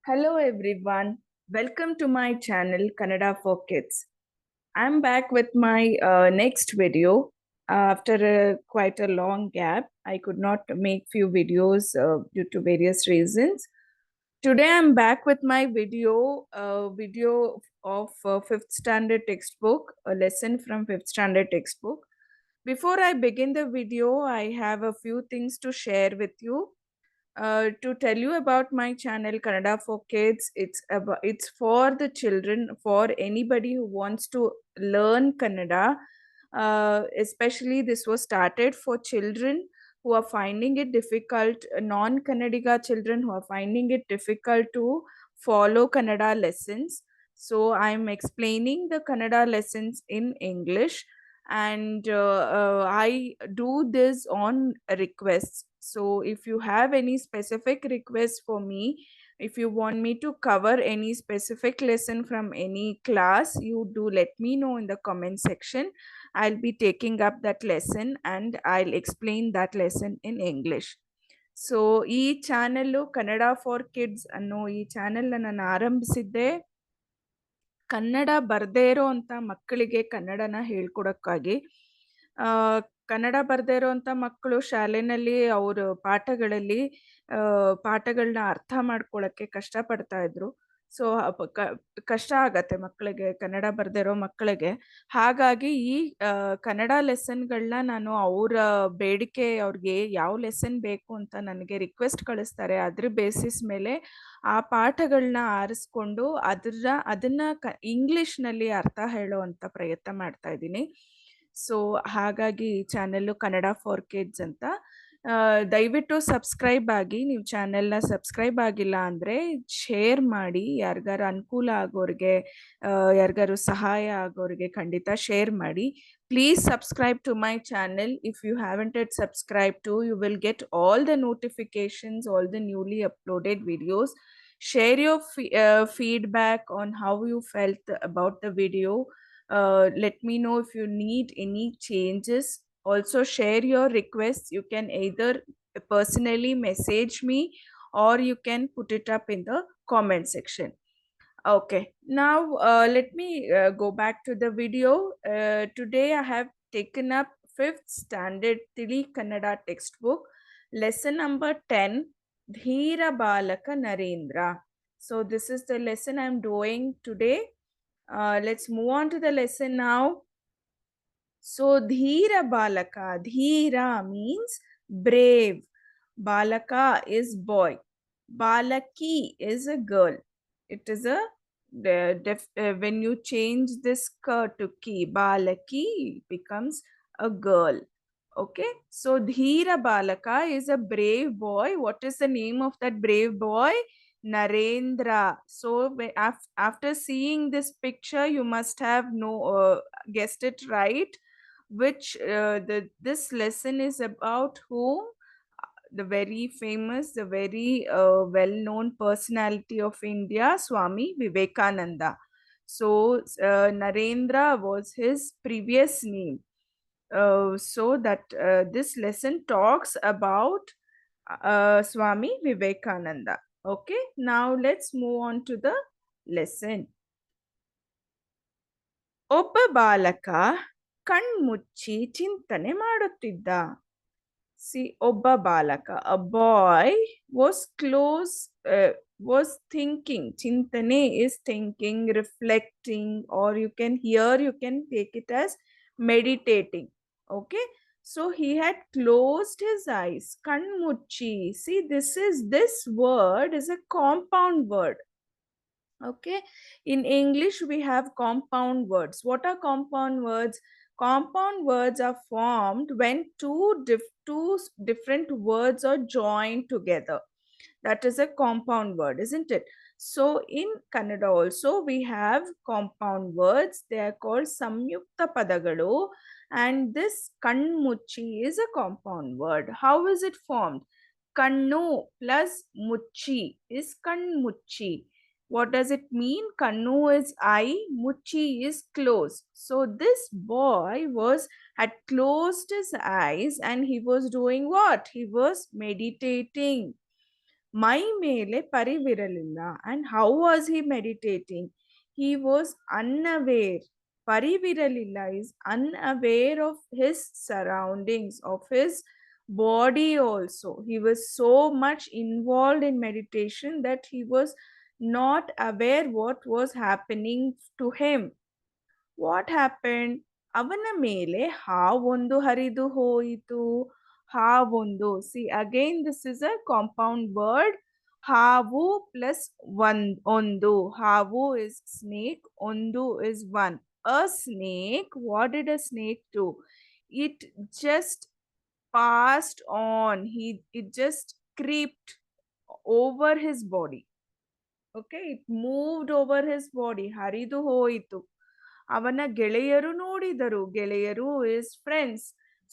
Hello everyone, welcome to my channel Kannada for Kids. I'm back with my next video after quite a long gap. I could not make few videos due to various reasons. Today I'm back with my video of 5th standard textbook, a lesson from 5th standard textbook. Before I begin the video, I have a few things to share with you. To tell you about my channel Kannada for Kids. It's for the children, for anybody who wants to learn Kannada. Especially this was started for children who are finding it difficult, non-Kannadiga children who are finding it difficult to follow Kannada lessons. So I'm explaining the Kannada lessons in English, and I do this on requests. So if you have any specific request for me, if you want me to cover any specific lesson from any class, you do let me know in the comment section. I'll be taking up that lesson and I'll explain that lesson in English. So ಈ channel Kannada for kids ಅನ್ನೋ ಈ channel ನಾನು ಆರಂಭಿಸಿದ್ದೆ ಕನ್ನಡ ಬರ್ದೇ ಇರೋ ಅಂತ ಮಕ್ಕಳಿಗೆ ಕನ್ನಡನ ಹೇಳ್ಕೊಡಕ್ಕಾಗಿ. ಕನ್ನಡ ಬರ್ದೇ ಇರೋಂಥ ಮಕ್ಕಳು ಶಾಲೆನಲ್ಲಿ ಅವ್ರ ಪಾಠಗಳಲ್ಲಿ ಪಾಠಗಳನ್ನ ಅರ್ಥ ಮಾಡ್ಕೊಳಕ್ಕೆ ಕಷ್ಟಪಡ್ತಾ ಇದ್ರು. ಸೊ ಕಷ್ಟ ಆಗತ್ತೆ ಮಕ್ಕಳಿಗೆ, ಕನ್ನಡ ಬರ್ದೇ ಇರೋ ಮಕ್ಕಳಿಗೆ. ಹಾಗಾಗಿ ಈ ಕನ್ನಡ ಲೆಸನ್ಗಳನ್ನ ನಾನು ಅವರ ಬೇಡಿಕೆ, ಅವ್ರಿಗೆ ಯಾವ ಲೆಸನ್ ಬೇಕು ಅಂತ ನನಗೆ ರಿಕ್ವೆಸ್ಟ್ ಕಳಿಸ್ತಾರೆ, ಅದ್ರ ಬೇಸಿಸ್ ಮೇಲೆ ಆ ಪಾಠಗಳನ್ನ ಆರಿಸ್ಕೊಂಡು ಅದನ್ನ ಇಂಗ್ಲಿಷ್ನಲ್ಲಿ ಅರ್ಥ ಹೇಳೋವಂಥ ಪ್ರಯತ್ನ ಮಾಡ್ತಾ ಇದ್ದೀನಿ. ಸೊ ಹಾಗಾಗಿ ಈ ಚಾನೆಲ್ಲು ಕನ್ನಡ ಫಾರ್ ಕಿಡ್ಸ್ ಅಂತ. ದಯವಿಟ್ಟು ಸಬ್ಸ್ಕ್ರೈಬ್ ಆಗಿ. ನೀವು ಚಾನೆಲ್ನ ಸಬ್ಸ್ಕ್ರೈಬ್ ಆಗಿಲ್ಲ ಅಂದರೆ ಶೇರ್ ಮಾಡಿ, ಯಾರಿಗಾರು ಅನುಕೂಲ ಆಗೋರಿಗೆ, ಯಾರಿಗಾರು ಸಹಾಯ ಆಗೋರಿಗೆ ಖಂಡಿತ ಶೇರ್ ಮಾಡಿ. Please subscribe to my channel. If you haven't yet subscribed to, you will get all the notifications, all the newly uploaded videos. Share your feedback on how you felt about the video. Let me know if you need any changes. Also share your requests. You can either personally message me or you can put it up in the comment section. Okay, now let me go back to the video. Today I have taken up 5th standard Tili Kannada textbook, lesson number 10, Dheerabaalaka Narendra. So this is the lesson I'm doing today. Let's move on to the lesson now. So Dheerabaalaka, Dheera means brave, Balaka is boy, Balaki is a girl. It is a when you change this ka to ki, Balaki becomes a girl. Okay, so Dheerabaalaka is a brave boy. What is the name of that brave boy? Narendra. So after seeing this picture, you must have guessed it right. Which this lesson is about whom? The very famous, the very well-known personality of India, Swami Vivekananda. So Narendra was his previous name. So that this lesson talks about Swami Vivekananda. Okay, now let's move on to the lesson. ಒಬ್ಬ ಬಾಲಕ ಕಣ್ಮುಚ್ಚಿ ಚಿಂತನೆ ಮಾಡುತ್ತಿದ್ದ. See, ಒಬ್ಬ ಬಾಲಕ, a boy was thinking. Chintane is thinking, reflecting, or you can take it as meditating. Okay, so he had closed his eyes. Kanmuchi. See, this word is a compound word. Okay, in English we have compound words. What are compound words? Compound words are formed when two different words are joined together. That is a compound word, isn't it? So in Kannada also we have compound words. They are called samyukta padagalu, and this kanmuchi is a compound word. How is it formed? Kannu plus muchi is kanmuchi. What does it mean? Kannu is eye, muchi is close. So this boy had closed his eyes and he was doing what? He was meditating. ಮೈ ಮೇಲೆ ಪರಿವಿರಲಿಲ್ಲ. And how was he meditating? He was unaware. Pariviralilla is unaware of his surroundings, of his body also. He was so much involved in meditation that he was not aware what was happening to him. What happened? ಅವನ ಮೇಲೆ ಹಾವೊಂದು ಹರಿದು ಹೋಯಿತು. ಹಾವೊಂದು, see again this is a compound word. ಹಾವು plus ಒಂದು. ಹಾವು is snake, ondu is one. A snake, what did a snake do? It just passed on. It just creeped over his body. Okay, it moved over his body. ಹರಿದು ಹೋಯಿತು. ಅವನ ಗೆಳೆಯರು ನೋಡಿದರು. ಗೆಳೆಯರು is friends.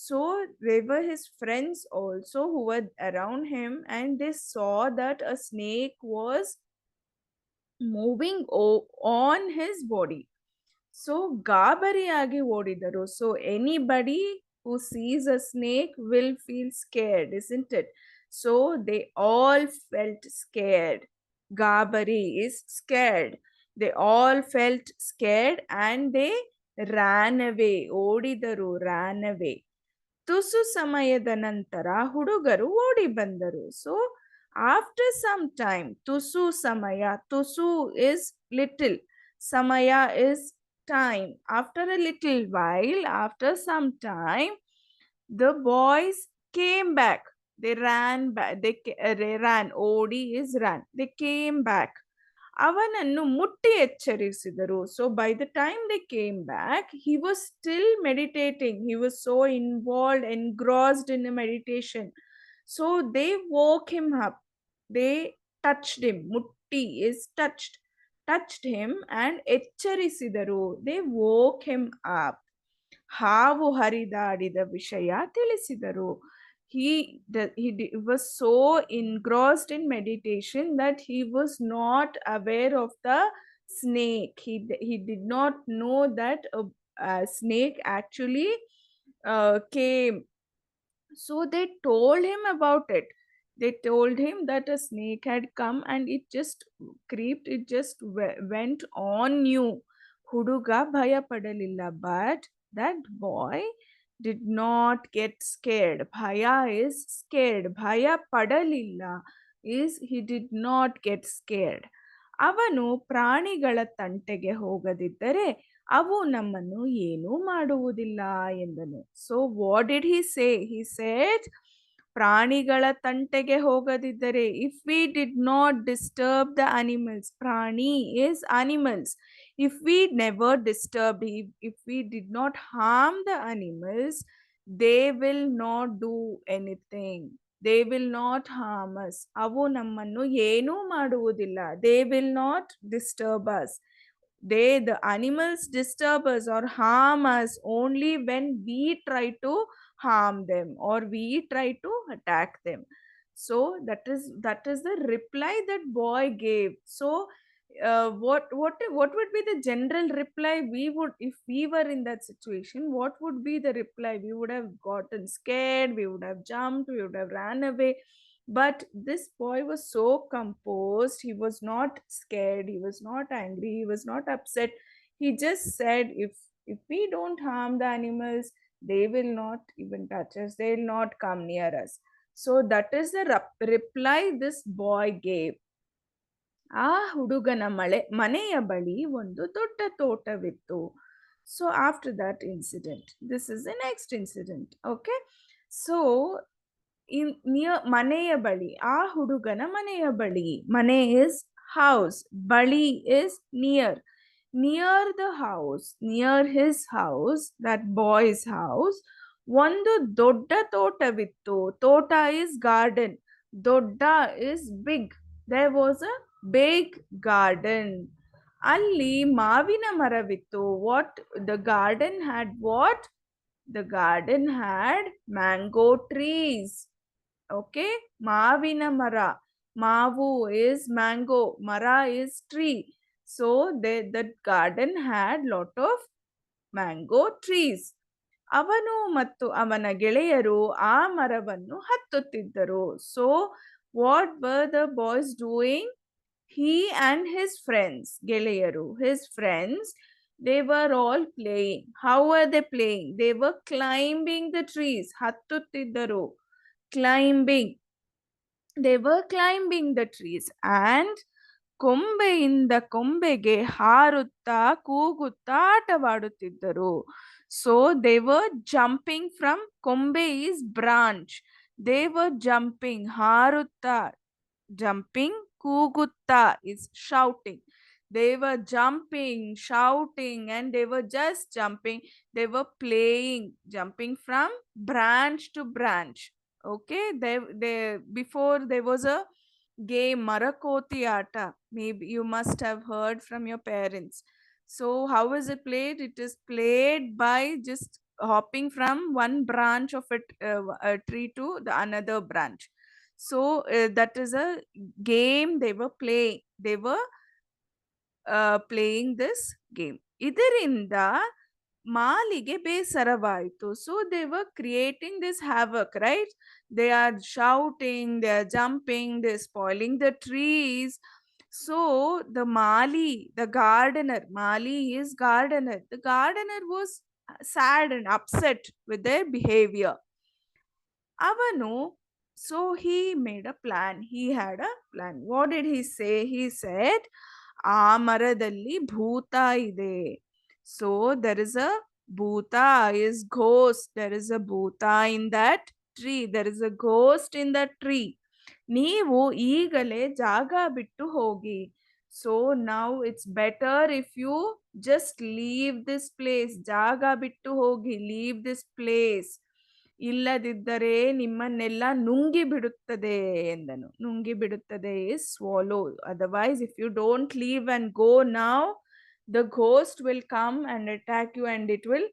So they were his friends also who were around him, and they saw that a snake was moving on his body. So ಗಾಬರಿಯಾಗಿ ಓಡಿದರು. So anybody who sees a snake will feel scared, isn't it? So they all felt scared. Gabari is scared. They all felt scared and they ran away. ಓಡಿದರು, ran away. ತುಸು ಸಮಯದ ನಂತರ ಹುಡುಗರು ಓಡಿ ಬಂದರು. So after some time, ತುಸು ಸಮಯ, ತುಸು is little, samaya is time. After a little while, after some time, the boys came back. They ran back. They ran. Odi is ran. They came back. ಅವನನ್ನು ಮುಟ್ಟಿ ಎಚ್ಚರಿಸಿದರು. So by the time they came back, he was still meditating. He was so involved, engrossed in the meditation. So they woke him up. They touched him. Mutti is touched him and ಎಚ್ಚರಿಸಿದರು. They woke him up. ಹಾವು ಹರಿದಾಡಿದ ವಿಷಯ ತಿಳಿಸಿದರು. He was so engrossed in meditation that he was not aware of the snake. He did not know that a snake actually came. So they told him about it. They told him that a snake had come and it just creeped, it just went on you. Huduga bhaya padalilla, but that boy did not get scared. Bhaya is scared. Bhaya padalilla is he did not get scared. ಅವನು ಪ್ರಾಣಿಗಳ ತಂಟೆಗೆ ಹೋಗದಿದ್ದರೆ ಅವು ನಮ್ಮನ್ನು ಏನೂ ಮಾಡುವುದಿಲ್ಲ ಎಂದನು. So what did he say? He said, ಪ್ರಾಣಿಗಳ ತಂಟೆಗೆ ಹೋಗದಿದ್ದರೆ, if we did not disturb the animals, ಪ್ರಾಣಿ is animals, if we never disturbed, if we did not harm the animals, they will not do anything. They will not harm us. ಅವು ನಮ್ಮನ್ನು ಏನೂ ಮಾಡುವುದಿಲ್ಲ. They will not disturb us. The animals disturb us or harm us only when we try to harm them or we try to attack them. So that is the reply that boy gave. So what would be the general reply we would, if we were in that situation, what would be the reply? We would have gotten scared, we would have jumped, we would have ran away. But this boy was so composed. He was not scared, he was not angry, he was not upset. He just said, if we don't harm the animals, they will not even touch us, they will not come near us. So that is the reply this boy gave. ಆ ಹುಡುಗನ ಮನೆಯ ಬಳಿ ಒಂದು ದೊಡ್ಡ ತೋಟವಿತ್ತು. So after that incident, this is the next incident. Okay, so ಮನೆಯ ಬಳಿ, ಆ ಹುಡುಗನ ಮನೆಯ ಬಳಿ, ಮನೆ ಇಸ್ ಹೌಸ್, ಬಳಿ is near. Near the house, near his house, that boy's house, ಒಂದು ದೊಡ್ಡ ತೋಟವಿತ್ತು. ತೋಟ ಇಸ್ ಗಾರ್ಡನ್, ದೊಡ್ಡ is big. There was a big garden. ಅಲ್ಲಿ ಮಾವಿನ ಮರವಿತ್ತು. What the garden had? What the garden had? Mango trees. Okay, ಮಾವಿನ ಮರ. ಮಾವು is mango, mara is tree. So the garden had lot of mango trees. ಅವನು ಮತ್ತು ಅವನ ಗೆಳೆಯರು ಆ ಮರವನ್ನು ಹತ್ತುತ್ತಿದ್ದರು. So What were the boys doing? He and his friends, ಗೆಳೆಯರು, his friends, they were all playing. How were they playing? They were climbing the trees. ಹತ್ತುತ್ತಿದ್ದರು. Climbing. They were climbing the trees and ಕೊಂಬೆಯಿಂದ ಕೊಂಬೆಗೆ ಹಾರುತ್ತಾ ಕೂಗುತ್ತಾ ಆಟವಾಡುತ್ತಿದ್ದರು. So they were jumping from, ಕೊಂಬೆ is branch. They were jumping, ಹಾರುತ್ತಾ, jumping, ಕೂಗುತ್ತಾ is shouting. They were jumping, shouting, and they were just jumping. They were playing, jumping from branch to branch. Okay, they before there was a game, Marakoti Ata. Maybe you must have heard from your parents. So how is it played? It is played by just hopping from one branch of a tree to the another branch. So that is a game they were playing. They were playing this game. ಇದರಿಂದ ಮಾಲಿಗೆ ಬೇಸರವಾಯಿತು. So they were creating this havoc, right? They are shouting, they are jumping, they're spoiling the trees. So the Mali, the gardener, Mali is gardener. The gardener was sad and upset with their behavior. Avanu, so he made a plan. He had a plan. What did he say? He said, ಆ ಮರದಲ್ಲಿ ಭೂತ ಇದೆ. So there is a bhuta is ghost. There is a bhuta in that tree. There is a ghost in that tree. ನೀವು ಈಗಲೇ ಜಾಗ ಬಿಟ್ಟು ಹೋಗಿ. So now it's better if you just leave this place. ಜಾಗ ಬಿಟ್ಟು ಹೋಗಿ. Leave this place. ಇಲ್ಲದಿದ್ದರೆ ನಿಮ್ಮನ್ನೆಲ್ಲ ನುಂಗಿ ಬಿಡುತ್ತದೆ ಎಂದನು. ನುಂಗಿ ಬಿಡುತ್ತದೆ is swallow. Otherwise, if you don't leave and go now, the ghost will come and attack you and it will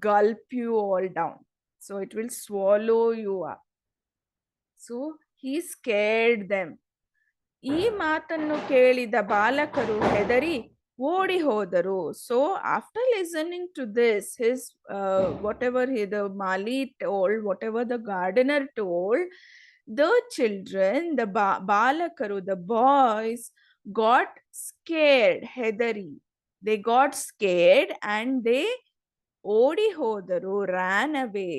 gulp you all down. So it will swallow you up. So he scared them. ಈ ಮಾತನ್ನು ಕೇಳಿದ ಬಾಲಕರು ಹೆದರಿ ಓಡಿ ಹೋದರು. So after listening to this, his whatever the Mali told, whatever the gardener told, the children, the balakaru, the boys got scared. Hedari, they got scared and they ಓಡಿ ಹೋದರು, ran away.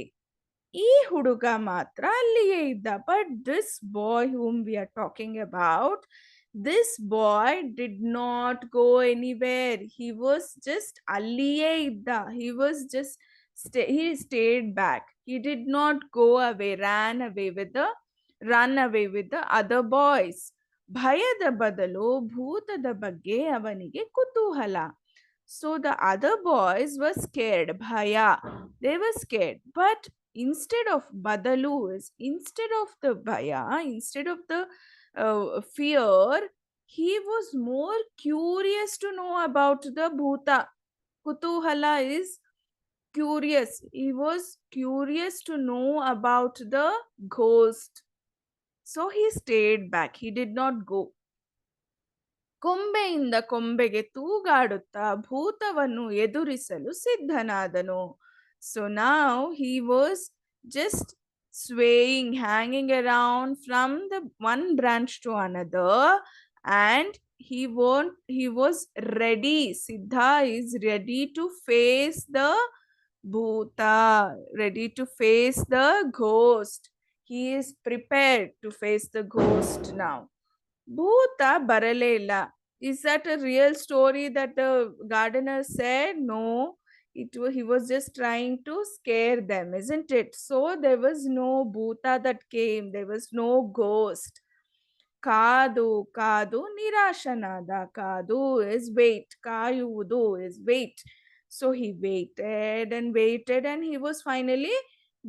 ಈ ಹುಡುಗ ಮಾತ್ರ ಅಲ್ಲಿಯೇ ಇದ್ದ. But this boy whom we are talking about, this boy did not go anywhere. He was just ಅಲ್ಲಿಯೇ ಇದ್ದ. He was just he stayed back. He did not go away, run away with the other boys. ಭಯದ ಬದಲು ಭೂತದ ಬಗ್ಗೆ ಅವನಿಗೆ ಕುತೂಹಲ. So the other boys were scared. Bhaya, they were scared. But instead of badalu, instead of the bhaya, instead of the fear, he was more curious to know about the bhuta. Kutuhala is curious. He was curious to know about the ghost. So he stayed back. He did not go. ಕೊಂಬೆಯಿಂದ ಕೊಂಬೆಗೆ ತೂಗಾಡುತ್ತಾ ಭೂತವನ್ನು ಎದುರಿಸಲು ಸಿದ್ಧನಾದನು. So now he was just swaying, hanging around from the one branch to another, and he was ready. Siddha is ready to face the bhuta, ready to face the ghost. He is prepared to face the ghost now. ಭೂತ ಬರಲೇ ಇಲ್ಲ. Is that a real story that the gardener said? No, he was just trying to scare them, isn't it? So there was no bhuta that came. There was no ghost. ಕಾದು ಕಾದು ನಿರಾಶನಾದ. ಕಾದು is wait. ಕಾಯುವುದು is wait. So he waited and he was finally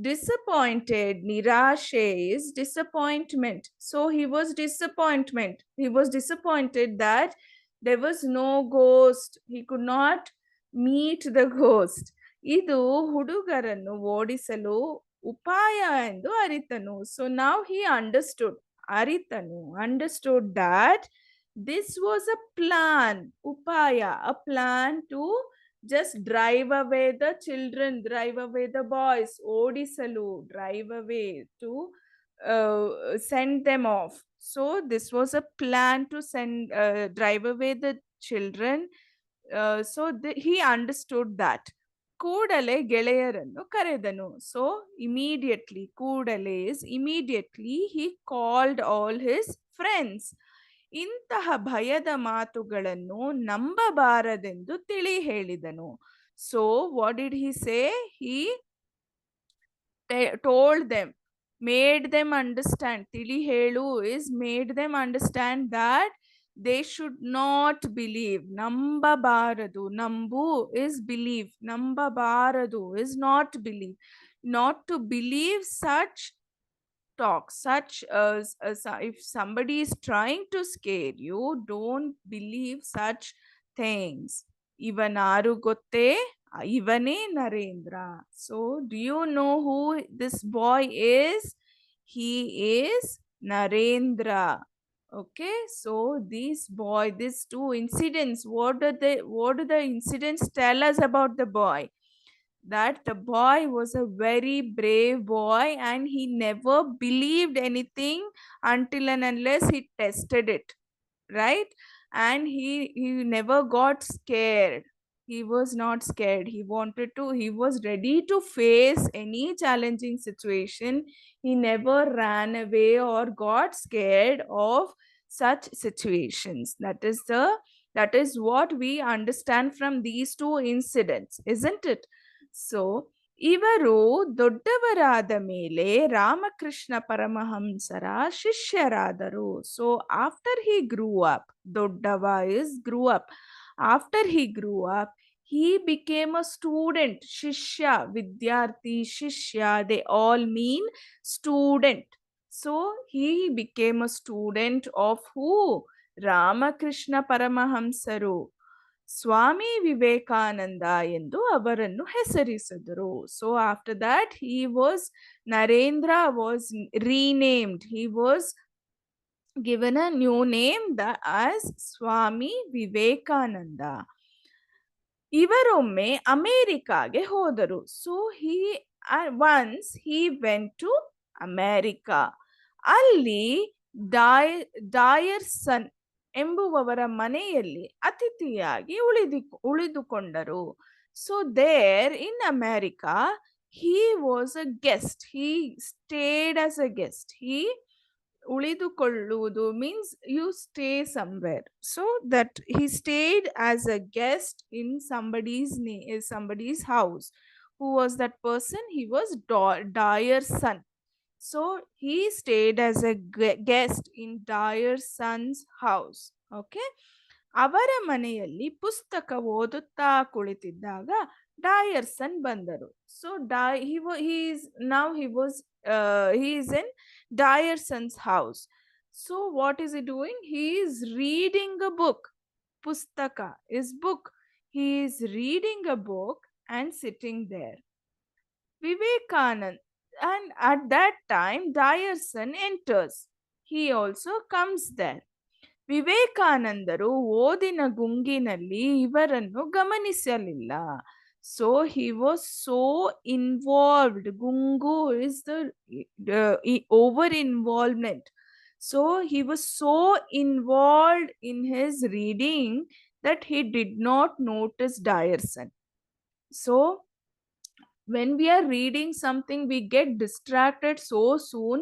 disappointed. Nirashe is disappointment. So he was disappointed that there was no ghost. He could not meet the ghost. ಇದು ಹುಡುಗರನ್ನು ಓಡಿಸಲು ಉಪಾಯ ಎಂದು ಅರಿತನು. So now he understood. ಅರಿತನು understood that this was a plan. Upaya, a plan to just drive away the children, drive away the boys. Odisalu, drive away, to send them off. So this was a plan to send drive away the children. He understood that. ಕೂಡಲೇ ಗೆಳೆಯರನ್ನು ಕರೆದನು. So immediately, ಕೂಡಲೇ is immediately, he called all his friends. ಇಂತಹ ಭಯದ ಮಾತುಗಳನ್ನು ನಂಬಬಾರದೆಂದು ತಿಳಿ ಹೇಳಿದನು. So what did he say? He told them, made them understand. Tili helu is made them understand that they should not believe. Nambabaradu. Nambu is believe. Nambabaradu is not believe. Not to believe such talk, such if somebody is trying to scare you, don't believe such things. Ivanaru gotte, Ivane Narendra. So do you know who this boy is? He is Narendra. Okay, so these two incidents, what do the incidents tell us about the boy? That the boy was a very brave boy and he never believed anything until and unless he tested it, right? And he never got scared. He was not scared. He was ready to face any challenging situation. He never ran away or got scared of such situations. That is what we understand from these two incidents, isn't it? So ಇವರು ದೊಡ್ಡವರಾದ ಮೇಲೆ ರಾಮಕೃಷ್ಣ ಪರಮಹಂಸರ ಶಿಷ್ಯರಾದರು. So after he grew up, ದೊಡ್ಡವ is grew up. After he grew up, he became a student. Shishya, vidyarthi, shishya, they all mean student. So he became a student of who? Ramakrishna Paramahamsaru. Swami Vivekananda ಎಂದು ಅವರನ್ನು ಹೆಸರಿಸಿದರು. So after that Narendra was renamed. He was given a new name as Swami Vivekananda. ಇವರೊಮ್ಮೆ ಅಮೇರಿಕಾಗೆ ಹೋದರು. So once he went to America. ಅಲ್ಲಿ Dyerson ಎಂಬುವವರ ಮನೆಯಲ್ಲಿ ಅತಿಥಿಯಾಗಿ ಉಳಿದುಕೊಂಡರು. So there in America he was a guest. He stayed as a guest. He ಉಳಿದುಕೊಳ್ಳುವುದು means you stay somewhere. So that he stayed as a guest in somebody's house. Who was that person? He was Dyer's son. So he stayed as a guest in Dyer's son's house. Okay. ಅವರ ಮನೆಯಲ್ಲಿ ಪುಸ್ತಕ ಓದುತ್ತಾ ಕುಳಿತಿದ್ದಾಗ ಡಾಯರ್ಸನ್ ಬಂದರು. So he is in Dyerson's house. So what is he doing? He is reading a book. Pustaka is book. He is reading a book and sitting there. Vivekanand, and at that time Dyerson enters. He also comes there. ವಿವೇಕಾನಂದರು ಓದಿನ ಗುಂಗಿನಲ್ಲಿ ಇವರನ್ನು ಗಮನಿಸಲಿಲ್ಲ. So he was so involved. Gungu is the over involvement. So he was so involved in his reading that he did not notice Dyerson. So when we are reading something, we get distracted so soon.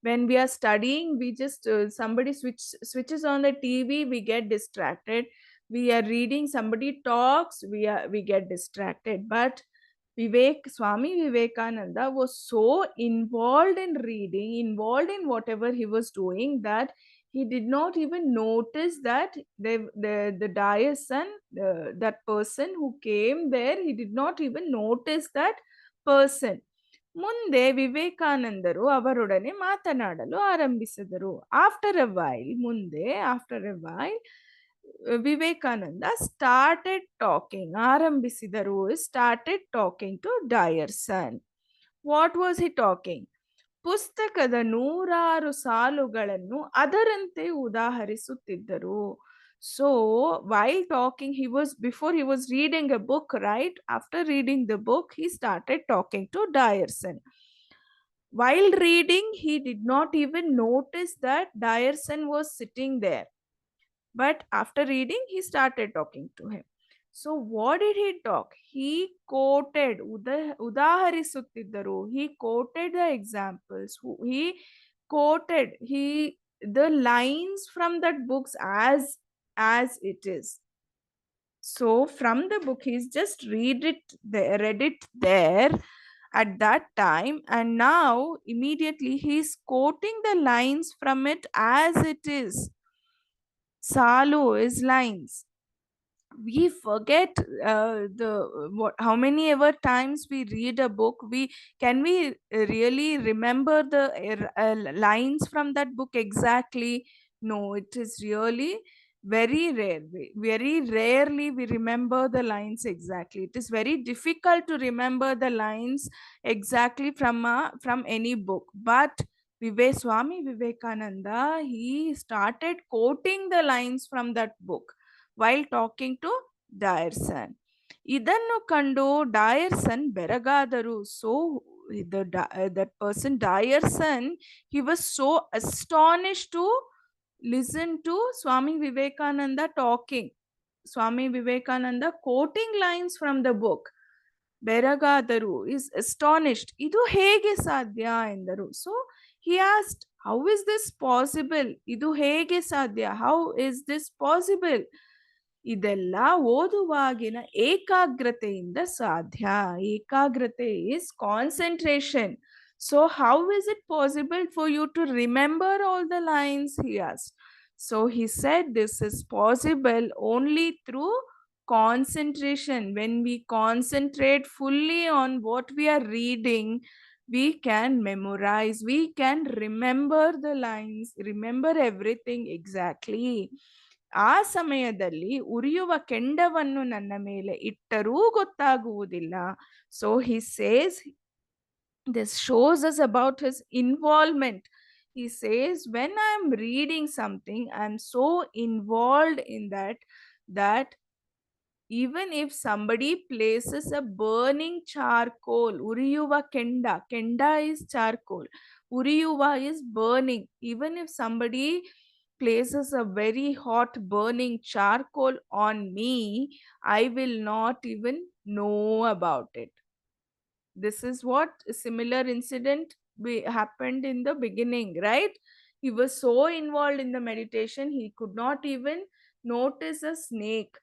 When we are studying, we just somebody switches on the TV, we get distracted. We are reading, somebody talks, we get distracted. But Swami Vivekananda was so involved in reading, involved in whatever he was doing, that he did not even notice that the Dyerson, that person who came there, he did not even notice that person. ಮುಂದೆ ವಿವೇಕಾನಂದರು ಅವರೊಡನೆ ಮಾತನಾಡಲು ಆರಂಭಿಸಿದರು. After a while Vivekananda started talking, ಆರಂಭಿಸಿದರು, started talking to Dyerson. What was he talking? ಪುಸ್ತಕದ 100 ಸಾಲುಗಳನ್ನು ಅದರಂತೆ ಉದಾಹರಿಸುತ್ತಿದ್ದರು. So while talking, before he was reading a book, right? After reading the book, he started talking to Dyerson. While reading, he did not even notice that Dyerson was sitting there. But after reading, he started talking to him. So what did he talk? He quoted, udaharisuttidaru. He quoted the examples. He quoted the lines from that books as it is. So from the book, he's just read it there at that time, and now immediately he's quoting the lines from it as it is. Salu is lines. We forget how many ever times we read a book, we really remember the lines from that book exactly? No, it is really very rare. Very rarely we remember the lines exactly. It is very difficult to remember the lines exactly from any book. But Swami Vivekananda, he started quoting the lines from that book while talking to Dyerson. ಇದನ್ನು ಕಂಡು ಡಯರ್ಸನ್ ಬೆರಗಾದರು. So that person Dyerson, he was so astonished to listen to Swami Vivekananda talking. Swami Vivekananda quoting lines from the book. ಬೆರಗಾದರು is astonished. ಇದು ಹೇಗೆ ಸಾಧ್ಯ ಎಂದರು. So he asked, how is this possible? ಇದು ಹೇಗೆ ಸಾಧ್ಯ? How is this possible? ಇದೆಲ್ಲ ಓದುವಾಗಿನ ಏಕಾಗ್ರತೆಯಿಂದ ಸಾಧ್ಯ. ಏಕಾಗ್ರತೆ is concentration. So how is it possible for you to remember all the lines, he asked. So he said this is possible only through concentration. When we concentrate fully on what we are reading, we can memorize, we can remember the lines, remember everything exactly. ಆ ಸಮಯದಲ್ಲಿ ಉರಿಯುವ ಕೆಂಡವನ್ನು ನನ್ನ ಮೇಲೆ ಇಟ್ಟರೂ ಗೊತ್ತಾಗುವುದಿಲ್ಲ. So he says, this shows us about his involvement. He says, when I'm reading something, I'm so involved in that even if somebody places a burning charcoal, uriyuva kenda is charcoal, uriyuva is burning. Even if somebody places a very hot burning charcoal on me, I will not even know about it. This is what a similar incident happened in the beginning, right? He was so involved in the meditation, he could not even notice a snake.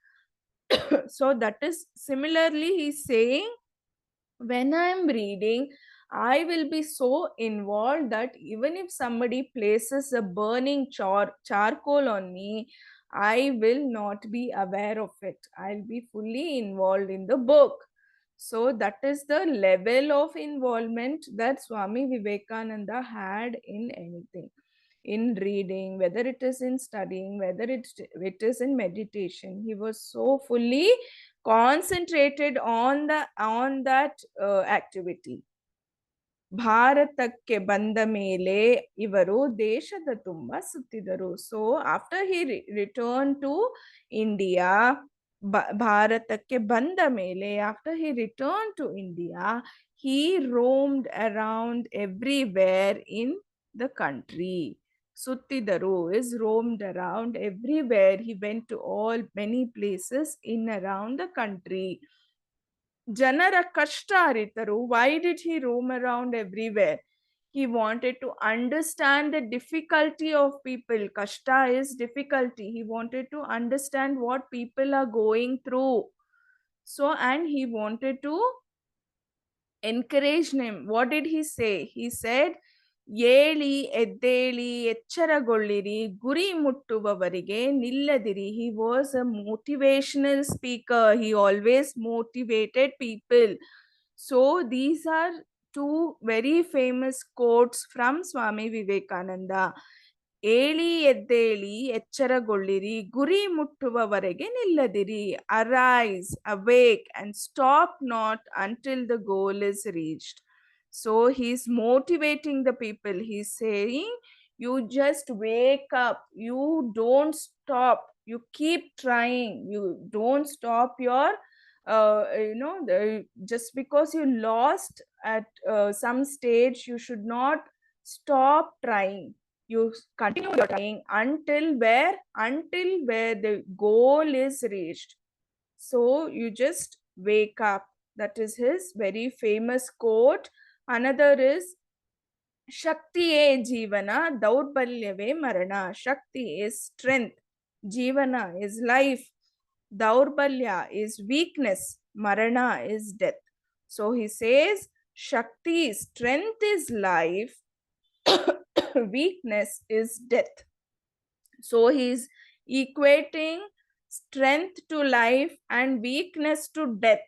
So that is similarly he's saying, when I'm reading, I will be so involved that even if somebody places a burning charcoal on me, I will not be aware of it. I'll be fully involved in the book. So that is the level of involvement that Swami Vivekananda had in anything, in reading, whether it is in studying, whether it is in meditation. He was so fully concentrated on that activity. ಭಾರತಕ್ಕೆ ಬಂದ ಮೇಲೆ ಇವರು ದೇಶದ ತುಂಬ ಸುತ್ತಿದರು. So after he return to India, ಭಾರತಕ್ಕೆ ಬಂದ ಮೇಲೆ, after he return to India, he roamed around everywhere in the country. Suttidaru is roamed around everywhere. He went to many places in around the country. Janara kashta aritaru. Why did he roam around everywhere? He wanted to understand the difficulty of people. Kashta is difficulty. He wanted to understand what people are going through. So, and he wanted to encourage him. What did he say? He said, ಏಳಿ ಎದ್ದೇಳಿ ಎಚ್ಚರಗೊಳ್ಳಿರಿ, ಗುರಿ ಮುಟ್ಟುವವರಿಗೆ ನಿಲ್ಲದಿರಿ. He was a motivational speaker. He always motivated people. So these are two very famous quotes from Swami Vivekananda. ಏಳಿ ಎದ್ದೇಳಿ ಎಚ್ಚರಗೊಳ್ಳಿರಿ, ಗುರಿ ಮುಟ್ಟುವವರೆಗೆ ನಿಲ್ಲದಿರಿ. Arise, awake, and stop not until the goal is reached. So he's motivating the people. He's saying, you just wake up, you don't stop, you keep trying, you don't stop your just because you lost at some stage, you should not stop trying. You continue your trying until where the goal is reached. So you just wake up. That is his very famous quote. Another is, Shaktiye Jivana, Daurbalyave Marana. Shakti is strength, Jivana is life, Daurbalya is weakness, Marana is death. So he says, Shakti, strength is life, weakness is death. So he's equating strength to life and weakness to death.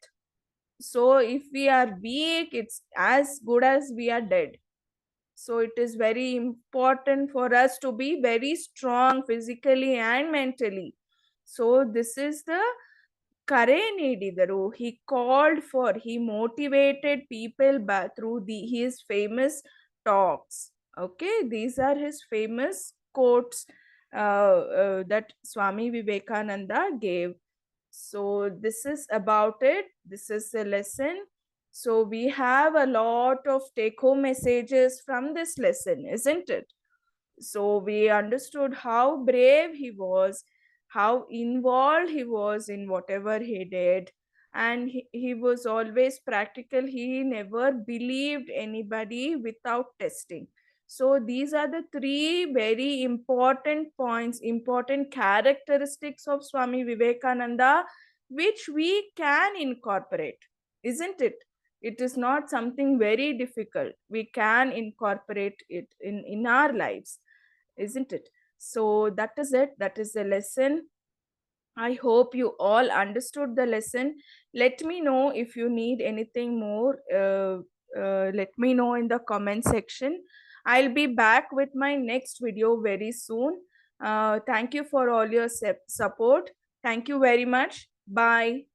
So if we are weak, it's as good as we are dead. So it is very important for us to be very strong physically and mentally. So this is the kare ನೀಡಿದರು. He called for, he motivated people through his famous talks. Okay, these are his famous quotes that Swami Vivekananda gave. So this is about it. This is the lesson. So we have a lot of take home messages from this lesson, isn't it? So we understood how brave he was, how involved he was in whatever he did, and he was always practical. He never believed anybody without testing. So these are the three very important points, important characteristics of Swami Vivekananda, which we can incorporate, isn't it? It is not something very difficult. We can incorporate it in our lives, isn't it? So that is it. That is the lesson. I hope you all understood the lesson. Let me know if you need anything more. Let me know in the comment section. I'll be back with my next video very soon. Thank you for all your support. Thank you very much. Bye.